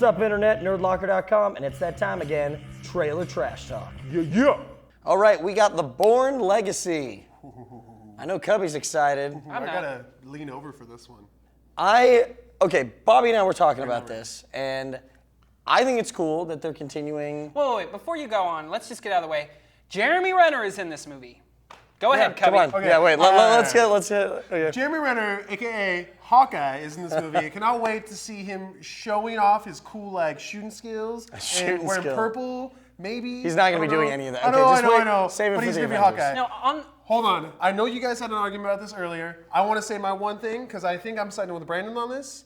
What's up, Internet? Nerdlocker.com, and it's that time again, Trailer Trash Talk. Yeah. All right, we got the Bourne Legacy. I know Cubby's excited. I gotta lean over for this one. Okay, Bobby and I were talking about this, and I think it's cool that they're continuing. Wait, before you go on, let's just get out of the way. Jeremy Renner is in this movie. Go ahead, Cubby. Come on. Okay. Yeah, wait, let's get. Okay. Jeremy Renner, aka Hawkeye, is in this movie. I cannot wait to see him showing off his cool shooting skills and wearing purple. Maybe he's not gonna be doing any of that. I know. Save it but for he's the gonna be Avengers. Hawkeye. No, Hold on. I know you guys had an argument about this earlier. I want to say my one thing because I think I'm siding with Brandon on this.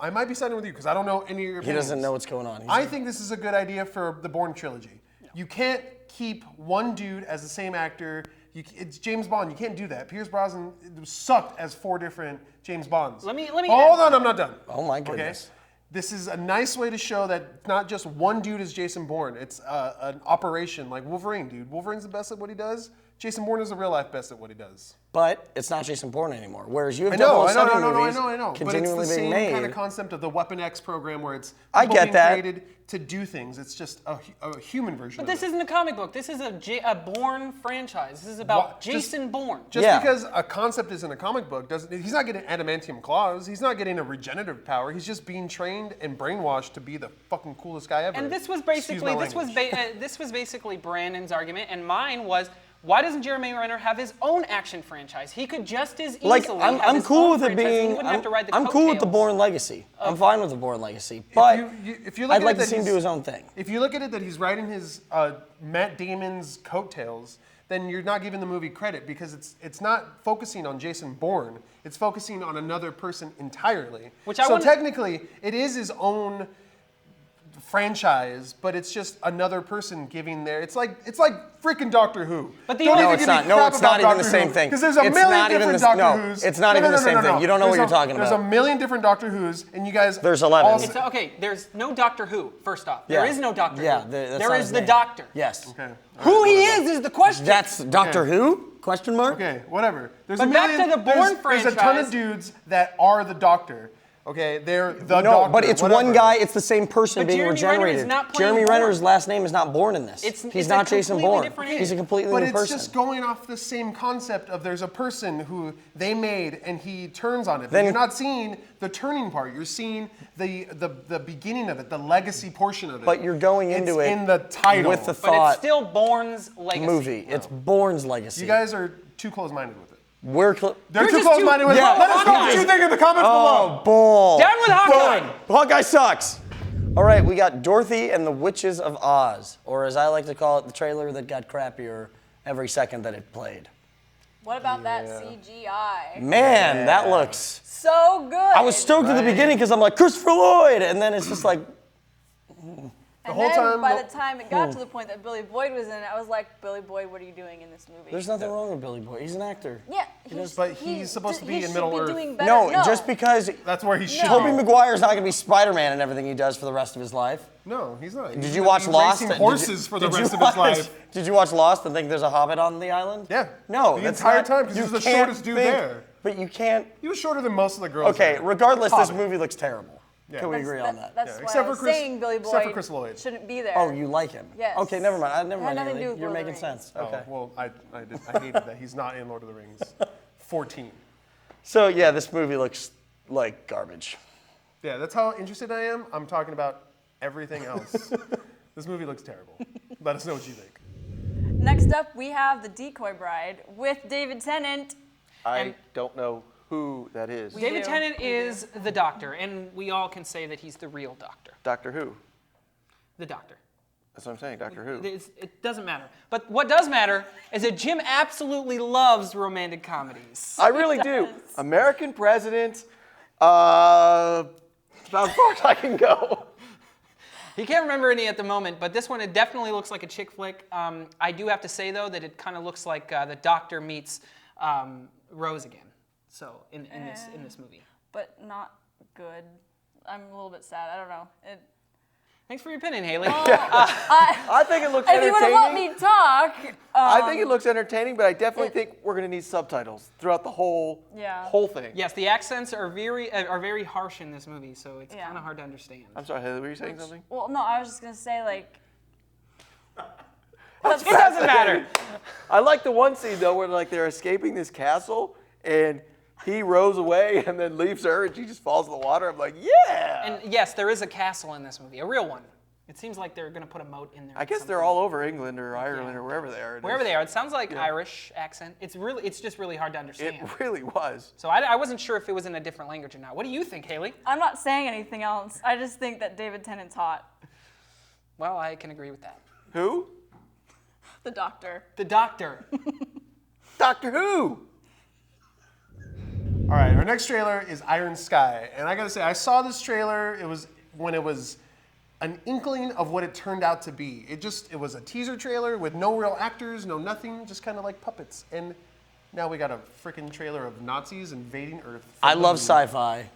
I might be siding with you because I don't know any of your opinions. He doesn't know what's going on. I think this is a good idea for the Bourne trilogy. Yeah. You can't keep one dude as the same actor. It's James Bond. You can't do that. Pierce Brosnan sucked as 4 different James Bonds. Let me. Hold on, I'm not done. Oh my goodness. Okay? This is a nice way to show that not just one dude is Jason Bourne. It's an operation like Wolverine, dude. Wolverine's the best at what he does. Jason Bourne is the real life best at what he does. But it's not Jason Bourne anymore. Whereas you have I know. movies But it's the same made. kind of concept of the Weapon X program where it's I people get being that. created to do things. It's just a human version But of this it. isn't a comic book. This is a Bourne franchise. This is about Jason Bourne. Just Yeah. because a concept is in a comic book doesn't. He's not getting adamantium claws. He's not getting a regenerative power. He's just being trained and brainwashed to be the fucking coolest guy ever. And this was Excuse basically my this was basically Brandon's argument, and mine was, why doesn't Jeremy Renner have his own action franchise? He could just as easily have I'm his cool own with it franchise, and he being. wouldn't have to ride the I'm cool with the coattails. Bourne Legacy. I'm fine with the Bourne Legacy, but if you look I'd at like it to that see him he's- do his own thing. If you look at it that he's riding his Matt Damon's coattails, then you're not giving the movie credit because it's not focusing on Jason Bourne. It's focusing on another person entirely. So technically, it is his own franchise, but it's just another person giving their. It's like freaking Doctor Who. But the Don't only- even No, it's give me not. No, crap it's about not even the Doctor same Who, thing. Because there's a It's million not even different the- Doctor no, Who's. it's not even the same thing. You don't know what you're talking There's about. a million different Doctor Who's, and you guys. There's 11. also- It's okay. There's no Doctor Who. First off, Yeah. there is no Doctor Yeah, Who. that's There not is his the name. Doctor. Yes. Okay. Who he is the question. That's Doctor Who? Question mark. Okay, whatever. There's But a back million, to the Bourne there's a ton franchise. of dudes that are the Doctor. Okay, they're the No, Doctor. but it's whatever. one guy. It's the same person But being Jeremy Renner regenerated. is not playing Jeremy Bourne. Renner's last name is not Bourne in this. It's He's a not Jason completely Bourne. different He's a completely But new it's person. just going off the same concept of there's a person who they made and he turns on it. But Then- you're not seeing the turning part. You're seeing the beginning of it, the legacy portion of it. But you're going into it's it in the title. with the But thought it's still Bourne's legacy. movie. It's Bourne's legacy. You guys are too close-minded with it. They're They're too just close-minded with it. Yeah. Let us know what Hawkeye. you think in the comments below. Oh, bull. Down with Hawkeye. Done. Hawkeye sucks. All right, we got Dorothy and the Witches of Oz, or as I like to call it, the trailer that got crappier every second that it played. What about that CGI? Man, that looks. So good. I was stoked at the beginning because I'm like, Christopher Lloyd, and then it's just like, And whole then time- by the time it got to the point that Billy Boyd was in it, I was like, Billy Boyd, what are you doing in this movie? there's nothing wrong with Billy Boyd. He's an actor. Yeah, But he's supposed to be in Middle Earth. Doing better. No, just because That's where he should Tobey be. Maguire's not going to be Spider-Man in everything he does for the rest of his life. No, he's not. Did you watch Lost? Racing Did you- horses for the did you rest of his watch- life. Did you watch Lost and think there's a Hobbit on the island? Yeah. No, The that's entire not- time, 'cause you he's the can't shortest dude think- there. But you can't. He was shorter than most of the girls. Okay, there. regardless, this Hobbit. movie looks terrible. Yeah. Can we agree on that? That's Yeah, why except I for was Chris- saying Billy except for Boyd Chris Lloyd. shouldn't be there. Oh, you like him? Yes. Okay, never mind. Never It had mind. nothing to do with You're Lord of making the Rings. sense. Okay. Oh, well, I hated that he's not in Lord of the Rings. 14. So yeah, this movie looks like garbage. Yeah, that's how interested I am. I'm talking about everything else. This movie looks terrible. Let us know what you think. Next up, we have The Decoy Bride with David Tennant. I don't know who that is. David do. Tennant is the Doctor, and we all can say that he's the real Doctor. Doctor Who. The Doctor. That's what I'm saying, Doctor Who. It doesn't matter. But what does matter is that Jim absolutely loves romantic comedies. I really do. American President. About as far as I can go. He can't remember any at the moment, but this one, it definitely looks like a chick flick. I do have to say, though, that it kind of looks like the Doctor meets Rose again. So in this movie. But not good. I'm a little bit sad. I don't know. Thanks for your opinion, Haley. I think it looks If you would have let entertaining. me talk. I think it looks entertaining, but I definitely think we're going to need subtitles throughout the whole thing. Yes, the accents are very harsh in this movie, so it's Yeah. kind of hard to understand. I'm sorry, Haley, were you saying something? Well, no, I was just gonna say like. It doesn't matter. I like the one scene though where like they're escaping this castle and he rows away and then leaves her and she just falls in the water. I'm like, yeah. And yes, there is a castle in this movie, a real one. It seems like they're going to put a moat in there. I guess they're all over England or Ireland or wherever they are. Wherever they are. It sounds like Irish accent. It's just really hard to understand. It really was. So I wasn't sure if it was in a different language or not. What do you think, Haley? I'm not saying anything else. I just think that David Tennant's hot. Well, I can agree with that. Who? The Doctor. The Doctor. Doctor Who. All right, our next trailer is Iron Sky, and I gotta say, I saw this trailer. It was when it was an inkling of what it turned out to be. It was a teaser trailer with no real actors, no nothing, just kind of like puppets. And now we got a freaking trailer of Nazis invading Earth. I love sci-fi.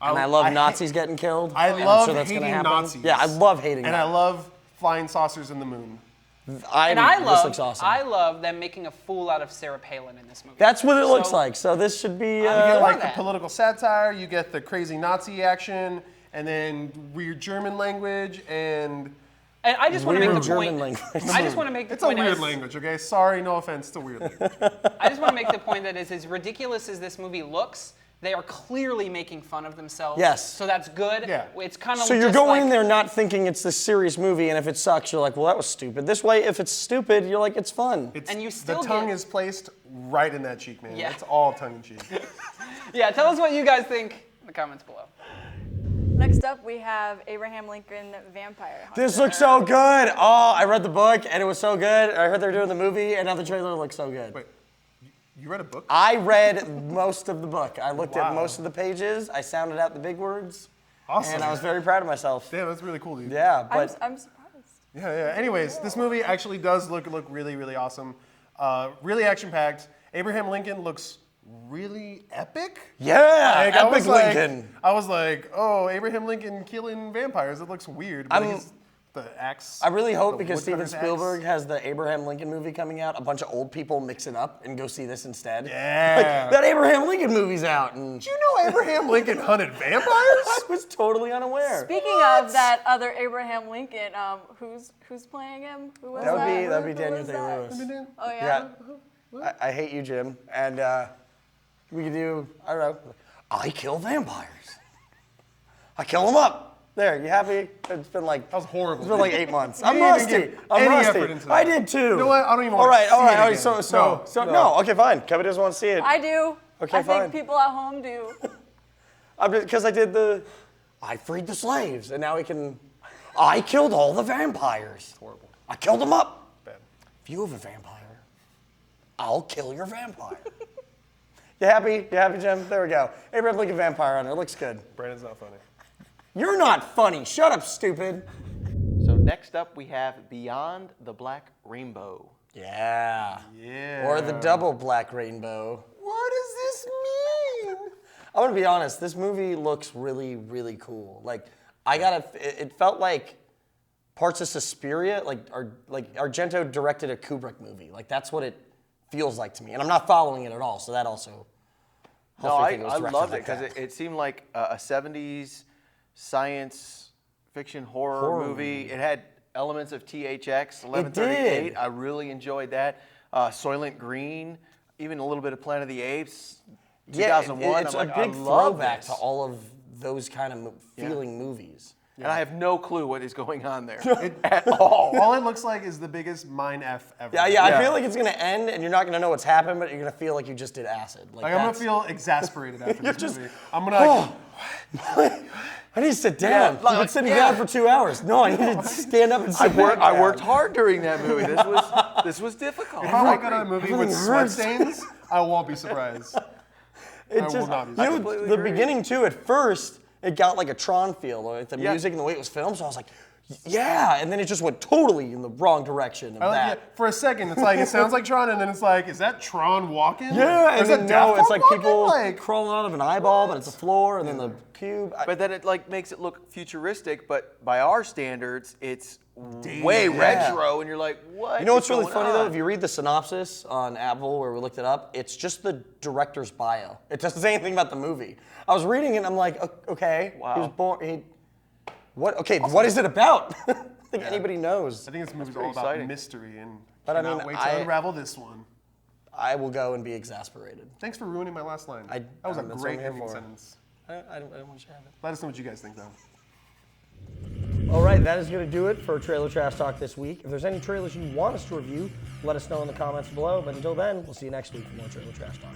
And I love Nazis getting killed. I I'm love sure that's gonna hating happen. Nazis. Yeah, I love hating And them. I love flying saucers in the moon. And this looks awesome. I love them making a fool out of Sarah Palin in this movie. That's what it looks So- like. So this should be. You get like the that. political satire, you get the crazy Nazi action, and then weird German language, and And I just want to make Weird the German point. language. I just want to make the it's a point. weird as- language, okay? Sorry, no offense, it's a weird language. I just want to make the point that as ridiculous as this movie looks, they are clearly making fun of themselves. Yes. So that's good. Yeah. It's kind of So you're just going like, in there not thinking it's this serious movie, and if it sucks, you're like, well, that was stupid. This way, if it's stupid, you're like, it's fun. It's, And you still the tongue get- is placed right in that cheek, man. Yeah. It's all tongue in cheek. Yeah, tell us what you guys think in the comments below. Next up, we have Abraham Lincoln Vampire Hunter. This looks so good. Oh, I read the book, and it was so good. I heard they're doing the movie, and now the trailer looks so good. Wait, you read a book? I read most of the book. I looked at Wow. most of the pages. I sounded out the big words, Awesome. and I was very proud of myself. Damn, that's really cool, dude. Yeah, but I'm surprised. Yeah. Anyways, this movie actually does look really, really awesome. Really action-packed. Abraham Lincoln looks really epic. yeah, Like, I epic was like- Lincoln. I was like, oh, Abraham Lincoln killing vampires. It looks weird. But he's the axe. I really hope the because Steven woodcutter's axe. Spielberg has the Abraham Lincoln movie coming out, a bunch of old people mix it up and go see this instead. Yeah. Like, that Abraham Lincoln movie's out, and Did you know Abraham Lincoln hunted vampires? I was totally unaware. Speaking of that other Abraham Lincoln, who's playing him? Who was that? That'd be Who Daniel was that? Day-Lewis. Oh yeah. Yeah. I hate you, Jim. And we could do, I don't know, I kill vampires. I kill them up. There, you happy? It's been like That was horrible. It's been like 8 months. You I'm didn't even rusty. give I'm any rusty. effort into that. I did too. You know what? I don't even All want right, to all see right, it all right. again. So No. no. Okay, fine. Kevin doesn't want to see it. I do. Okay, I fine. think people at home do. Because I did I freed the slaves, and now we can. I killed all the vampires. Horrible. I killed them up. Bad. If you have a vampire, I'll kill your vampire. You happy? You happy, Jim? There we go. Abraham Lincoln Vampire Hunter. Looks good. Brandon's not funny. You're not funny. Shut up, stupid. So next up we have Beyond the Black Rainbow. Yeah. Yeah. Or the double black rainbow. What does this mean? I'm gonna be honest. This movie looks really, really cool. Like, it felt like parts of Suspiria, like Argento directed a Kubrick movie. Like, that's what it feels like to me. And I'm not following it at all, so that also. No, helps me I think it was directed loved it like because that. it seemed like a 70s science fiction horror movie. It had elements of THX 1138. did. I really enjoyed that. Soylent Green, even a little bit of Planet of the Apes. 2001. It's I'm a like, big I love throwback this. to all of those kind of feeling movies. And I have no clue what is going on there at all. All it looks like is the biggest mind F ever. Yeah, Yeah. I feel like it's gonna end, and you're not gonna know what's happened, but you're gonna feel like you just did acid. Like, I'm gonna that's- feel exasperated after You're this just- movie. I'm gonna like, I need to sit down. like- I've been sitting yeah. down for 2 hours. No, I need to stand up and sit back I down. worked hard during that movie. This was difficult. if I look at a movie with Everything sweat hurts. stains, I won't be surprised. It I will just, not be you know, surprised. completely the agree. beginning too. At first, it got like a Tron feel, like the Yeah. music and the way it was filmed. So I was like, Yeah, and then it just went totally in the wrong direction of that. Yeah, for a second, it's like, it sounds like Tron, and then it's like, is that Tron walking? Yeah, Or and is then that no, Daft it's Punk like walking? people Like, crawling out of an eyeball, but it's a floor, and then the cube. But then it like makes it look futuristic, but by our standards, it's Damn. way Yeah. retro, and you're like, what? You know what's is really going funny on? though? If you read the synopsis on Apple where we looked it up, it's just the director's bio. It doesn't say anything about the movie. I was reading it and I'm like, okay, Wow. he was born. What? Okay, what is it about? I don't think anybody knows. I think this movie's pretty all about exciting. mystery, and But I cannot mean, wait to unravel this one. I will go and be exasperated. Thanks for ruining my last line. That was a that's what great I'm here ending for. sentence. I don't want you to have it. Let us know what you guys think, though. All right, that is going to do it for Trailer Trash Talk this week. If there's any trailers you want us to review, let us know in the comments below. But until then, we'll see you next week for more Trailer Trash Talk.